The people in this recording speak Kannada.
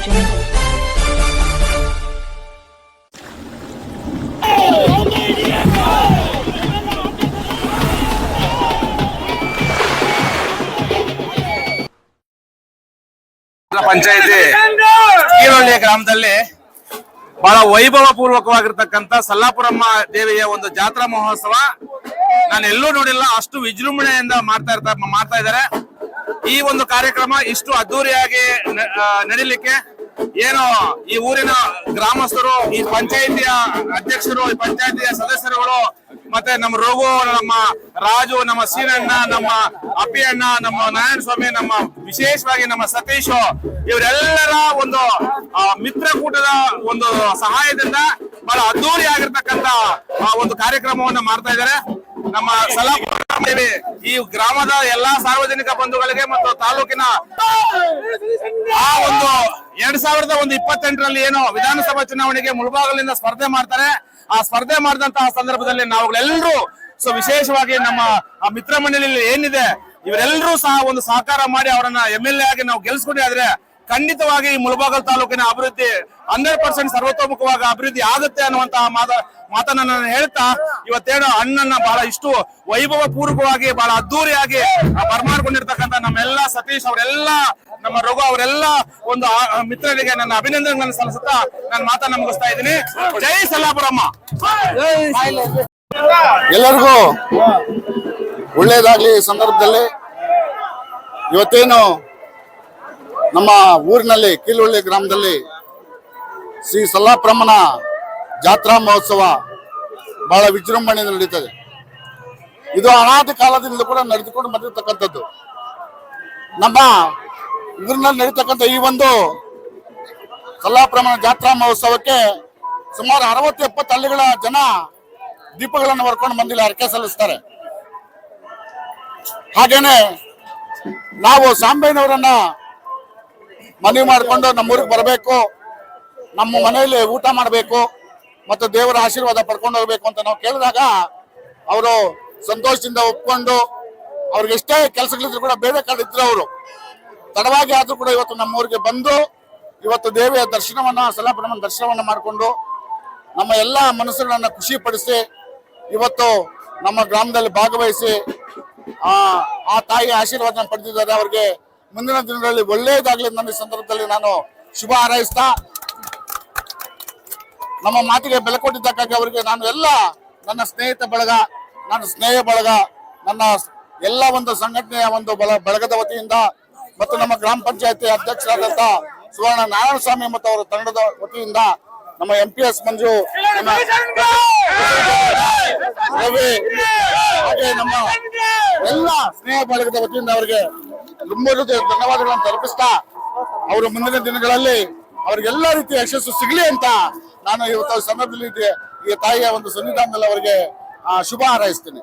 ಪಂಚಾಯತಿ ಕೀಳೊಳ್ಳಿ ಗ್ರಾಮದಲ್ಲಿ ಬಹಳ ವೈಭವ ಪೂರ್ವಕವಾಗಿರ್ತಕ್ಕಂಥ ಸಲ್ಲಾಪುರಮ್ಮ ದೇವಿಯ ಒಂದು ಜಾತ್ರಾ ಮಹೋತ್ಸವ ನಾನು ಎಲ್ಲೂ ನೋಡಿಲ್ಲ. ಅಷ್ಟು ವಿಜೃಂಭಣೆಯಿಂದ ಮಾಡ್ತಾ ಇದ್ದಾರೆ. ಈ ಒಂದು ಕಾರ್ಯಕ್ರಮ ಇಷ್ಟು ಅದ್ದೂರಿಯಾಗಿ ನಡೀಲಿಕ್ಕೆ ಏನು ಈ ಊರಿನ ಗ್ರಾಮಸ್ಥರು, ಈ ಪಂಚಾಯಿತಿಯ ಅಧ್ಯಕ್ಷರು, ಈ ಪಂಚಾಯಿತಿಯ ಸದಸ್ಯರುಗಳು, ಮತ್ತೆ ನಮ್ಮ ರಘು, ನಮ್ಮ ರಾಜು, ನಮ್ಮ ಸೀನಣ್ಣ, ನಮ್ಮ ಅಪ್ಪಿ ಅಣ್ಣ, ನಮ್ಮ ನಾರಾಯಣ ಸ್ವಾಮಿ, ನಮ್ಮ ವಿಶೇಷವಾಗಿ ನಮ್ಮ ಸತೀಶ್, ಇವರೆಲ್ಲರ ಒಂದು ಮಿತ್ರಕೂಟದ ಒಂದು ಸಹಾಯದಿಂದ ಬಹಳ ಅದ್ದೂರಿ ಆಗಿರ್ತಕ್ಕಂಥ ಒಂದು ಕಾರ್ಯಕ್ರಮವನ್ನು ಮಾಡ್ತಾ ಇದ್ದಾರೆ. ನಮ್ಮ ಸಲ್ಲಾಪುರ ದೇವಿ ಈ ಗ್ರಾಮದ ಎಲ್ಲಾ ಸಾರ್ವಜನಿಕ ಬಂಧುಗಳಿಗೆ ಮತ್ತು ತಾಲೂಕಿನ ಆ ಒಂದು 2028ರಲ್ಲಿ ಏನು ವಿಧಾನಸಭಾ ಚುನಾವಣೆಗೆ ಮುಳಬಾಗಿಲಿಂದ ಸ್ಪರ್ಧೆ ಮಾಡ್ತಾರೆ. ಆ ಸ್ಪರ್ಧೆ ಮಾಡಿದಂತಹ ಸಂದರ್ಭದಲ್ಲಿ ನಾವುಗಳೆಲ್ಲರೂ ವಿಶೇಷವಾಗಿ ನಮ್ಮ ಮಿತ್ರ ಮಂಡಳಿಯಲ್ಲಿ ಏನಿದೆ ಇವರೆಲ್ಲರೂ ಸಹ ಒಂದು ಸಹಕಾರ ಮಾಡಿ ಅವರನ್ನ MLA ಆಗಿ ನಾವು ಗೆಲ್ಸ್ಕೊಂಡೆ ಆದ್ರೆ ಖಂಡಿತವಾಗಿ ಈ ಮುಳಬಾಗಲ್ ತಾಲೂಕಿನ ಅಭಿವೃದ್ಧಿ 100% ಸರ್ವತೋಮುಖವಾಗಿ ಅಭಿವೃದ್ಧಿ ಆಗುತ್ತೆ ಅನ್ನುವಂತಹ ಮಾತನ್ನ ನಾನು ಹೇಳ್ತಾ ಇವತ್ತೇನು ಅಣ್ಣನ್ನ ಬಹಳ ಇಷ್ಟು ವೈಭವ ಪೂರ್ವಕವಾಗಿ ಬಹಳ ಅದ್ದೂರಿಯಾಗಿ ಬರ್ಮಾಡ್ಕೊಂಡಿರ್ತಕ್ಕಂಥ ನಮ್ಮೆಲ್ಲ ಸತೀಶ್ ಅವರೆಲ್ಲ, ನಮ್ಮ ರಘು ಅವರೆಲ್ಲ ಒಂದು ಮಿತ್ರರಿಗೆ ನನ್ನ ಅಭಿನಂದನೆಗಳನ್ನು ಸಲ್ಲಿಸುತ್ತಾ ನಾನು ಮಾತನ್ನ ಮುಗಿಸ್ತಾ ಇದ್ದೀನಿ. ಜೈ ಸಲ್ಲಾಪುರಮ್ಮ. ಎಲ್ಲರಿಗೂ ಒಳ್ಳೇದಾಗ್ಲಿ. ಈ ಸಂದರ್ಭದಲ್ಲಿ ಇವತ್ತೇನು ನಮ್ಮ ಊರಿನಲ್ಲಿ ಕೀಳೊಳ್ಳಿ ಗ್ರಾಮದಲ್ಲಿ ಶ್ರೀ ಸಲ್ಲಾಪುರಮ್ಮನ ಜಾತ್ರಾ ಮಹೋತ್ಸವ ಬಹಳ ವಿಜೃಂಭಣೆಯಿಂದ ನಡೀತದೆ. ಇದು ಅನಾದಿ ಕಾಲದಿಂದ ಕೂಡ ನಡೆದುಕೊಂಡು ಬಂದಿರತಕ್ಕಂಥದ್ದು. ನಮ್ಮ ಊರಿನಲ್ಲಿ ನಡೀತಕ್ಕಂಥ ಈ ಒಂದು ಸಲ್ಲಾಪುರಮ್ಮನ ಜಾತ್ರಾ ಮಹೋತ್ಸವಕ್ಕೆ ಸುಮಾರು 60-70 ಹಳ್ಳಿಗಳ ಜನ ದೀಪಗಳನ್ನು ಹೊರ್ಕೊಂಡು ಬಂದಿಲ್ಲ ಹರಕೆ ಸಲ್ಲಿಸ್ತಾರೆ. ಹಾಗೇನೆ ನಾವು ಸಾಂಬಯ್ಯನವರನ್ನ ಮನವಿ ಮಾಡಿಕೊಂಡು ನಮ್ಮೂರಿಗೆ ಬರಬೇಕು, ನಮ್ಮ ಮನೆಯಲ್ಲಿ ಊಟ ಮಾಡಬೇಕು ಮತ್ತು ದೇವರ ಆಶೀರ್ವಾದ ಪಡ್ಕೊಂಡು ಹೋಗ್ಬೇಕು ಅಂತ ನಾವು ಕೇಳಿದಾಗ ಅವರು ಸಂತೋಷದಿಂದ ಒಪ್ಕೊಂಡು ಅವ್ರಿಗೆ ಎಷ್ಟೇ ಕೆಲಸಗಳಿದ್ರು ಕೂಡ ಬೇರೆ ಕಡೆ ಇದ್ರು ಅವರು ತಡವಾಗಿ ಆದ್ರೂ ಕೂಡ ಇವತ್ತು ನಮ್ಮೂರಿಗೆ ಬಂದು ಇವತ್ತು ದೇವಿಯ ದರ್ಶನವನ್ನ, ಸಲ್ಲಾಪುರಮ್ಮನ ದರ್ಶನವನ್ನ ಮಾಡಿಕೊಂಡು ನಮ್ಮ ಎಲ್ಲ ಮನಸ್ಸುಗಳನ್ನ ಖುಷಿ ಪಡಿಸಿ ಇವತ್ತು ನಮ್ಮ ಗ್ರಾಮದಲ್ಲಿ ಭಾಗವಹಿಸಿ ಆ ತಾಯಿಯ ಆಶೀರ್ವಾದ ಪಡೆದಿದ್ದಾರೆ. ಅವ್ರಿಗೆ ಮುಂದಿನ ದಿನಗಳಲ್ಲಿ ಒಳ್ಳೆಯದಾಗಲಿ ನನ್ನ ಈ ಸಂದರ್ಭದಲ್ಲಿ ನಾನು ಶುಭ ಹಾರೈಸ್ತಾ, ನಮ್ಮ ಮಾತಿಗೆ ಬೆಲೆ ಕೊಟ್ಟಿದ್ದಕ್ಕಾಗಿ ಅವರಿಗೆ ನಾನು ಎಲ್ಲ ನನ್ನ ಸ್ನೇಹಿತ ಬಳಗ, ನನ್ನ ಸ್ನೇಹ ಬಳಗ, ನನ್ನ ಎಲ್ಲ ಒಂದು ಸಂಘಟನೆಯ ಒಂದು ಬಳಗದ ವತಿಯಿಂದ ಮತ್ತು ನಮ್ಮ ಗ್ರಾಮ ಪಂಚಾಯತಿ ಅಧ್ಯಕ್ಷರಾದಂತ ಸುವರ್ಣ ನಾರಾಯಣ ಸ್ವಾಮಿ ಮತ್ತು ಅವರ ತಂಡದ ವತಿಯಿಂದ ನಮ್ಮ MPS ಮಂಜು, ರವಿ, ಹಾಗೆ ನಮ್ಮ ಎಲ್ಲ ಸ್ನೇಹ ಬಳಗದ ವತಿಯಿಂದ ಅವರಿಗೆ ಧನ್ಯವಾದಗಳನ್ನು ತಲುಪಿಸ್ತಾ ಅವರು ಮುಂದಿನ ದಿನಗಳಲ್ಲಿ ಅವ್ರಿಗೆಲ್ಲ ರೀತಿಯ ಯಶಸ್ಸು ಸಿಗಲಿ ಅಂತ ನಾನು ಇವತ್ತು ಸಂದರ್ಭದಲ್ಲಿ ಈ ತಾಯಿಯ ಒಂದು ಸನ್ನಿಧಾನದಲ್ಲಿ ಅವರಿಗೆ ಶುಭ ಹಾರೈಸ್ತೀನಿ.